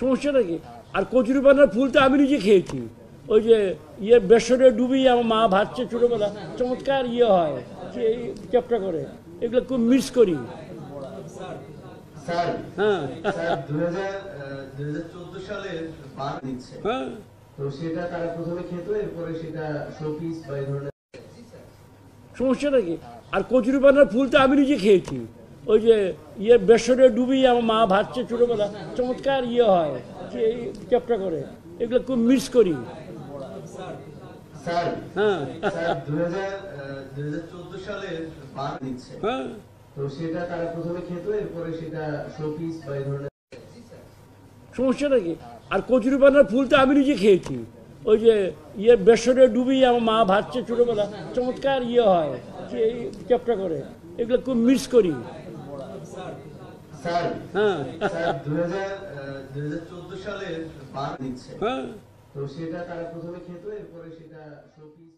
সমস্যাটা কি? আর কচুরি পানার ফুলটা আমি নিজে খেয়েছি, ওই যে বেসনে ডুবিয়ে আমার মা ভাজছে ছোটোবেলা, চমৎকার হয়, চ্যাপটা করে, এগুলো খুব মিস করি। হ্যাঁ, হ্যাঁ, তো সেটা তারা প্রথমে খেত, এরপরে সেটা শোপিস বা এই ধরনের। সমস্যাটা কি? আর কচুরি পানার ফুলটা আমি নিজে খেয়েছি, ওই যে বেসনে ডুবিয়ে আমার মা ভাজছে ছোটোবেলা, চমৎকার হয়, চ্যাপটা করে, এগুলো খুব মিস করি। হ্যাঁ, হ্যাঁ, তো সেটা তারা প্রথমে খেত, এরপরে সেটা শোপিস বা এই ধরনের। সমস্যাটা কি? আর কচুরি পানার ফুলটা আমি নিজে খেয়েছি, ওই যে বেসনে ডুবিয়ে আমার মা ভাজছে ছোটোবেলা, চমৎকার হয়, চ্যাপটা করে, এগুলো খুব মিস করি। হ্যাঁ, হ্যাঁ, তো সেটা তারা প্রথমে খেত, এরপরে সেটা শোপিস।